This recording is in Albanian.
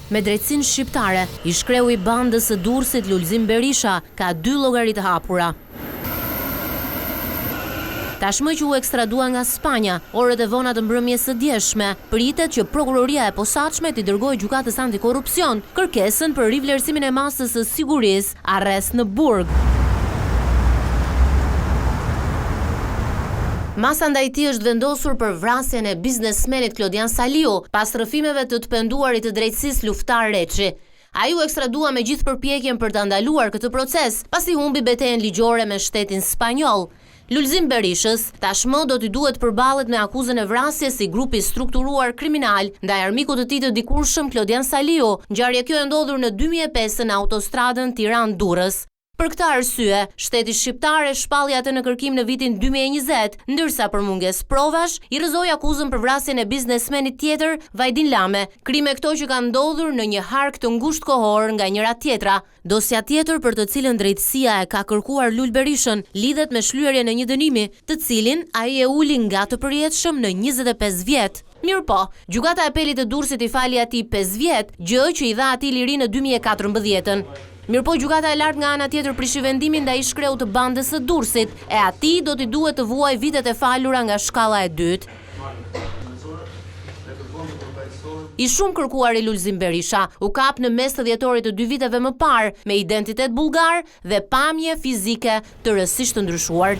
Me drejtsinë shqiptare, i shkreu i bandës së Durrësit Lulzim Berisha ka 2 llogari të hapura. Tashmë që u ekstradua nga Spanja, orët e vona të mbrëmjes së djeshme, pritet që prokuroria e posaçme t'i dërgojë gjykatës antikorrupsion kërkesën për rivlerësimin e masës së sigurisë, arrest në burg. Masa ndaj tij është vendosur për vrasjen e biznesmenit Klodian Saliu, pas rrëfimeve të penduarit të drejtësisë Luftar Reçi. Ai u ekstradua me gjithë përpjekjen për ta ndaluar këtë proces, pasi humbi betejën ligjore me shtetin spanjoll. Lulzim Berishës tashmë do t'i duhet përballet me akuzën e vrasjes si grupi strukturuar kriminal ndaj armikut të tij të dikurshëm Klodian Saliu, ngjarje kjo e ndodhur në 2005 në autostradën Tiranë-Durrës. Për këtë arsye, shteti shqiptar e shpalli atë në kërkim në vitin 2020, ndërsa për mungesë provash i rrëzoi akuzën për vrasjen e biznesmenit tjetër, Vajdin Lame, krime këto që kanë ndodhur në një hark të ngushtë kohor nga njëra tjetra. Dosja tjetër për të cilën drejtësia e ka kërkuar Lul Berishën lidhet me shlyerjen e një dënimi, të cilin ai e uli nga të përjetshëm në 25 vjet. Mirëpo, gjykata e apelit të Durrësit i fali atij 5 vjet, gjë që i dha atij liri në 2014. Mirëpo, gjykata e lartë nga ana tjetër prishi vendimin ndaj shkreut të bandës së Durrësit, e atij do t'i duhet të vuajë vitet e falura nga shkalla e dytë. I shumë kërkuar i Lulzim Berisha u kap në mes të dhjetorit të 2 viteve më parë me identitet bullgar dhe pamje fizike të rësisht të ndryshuar.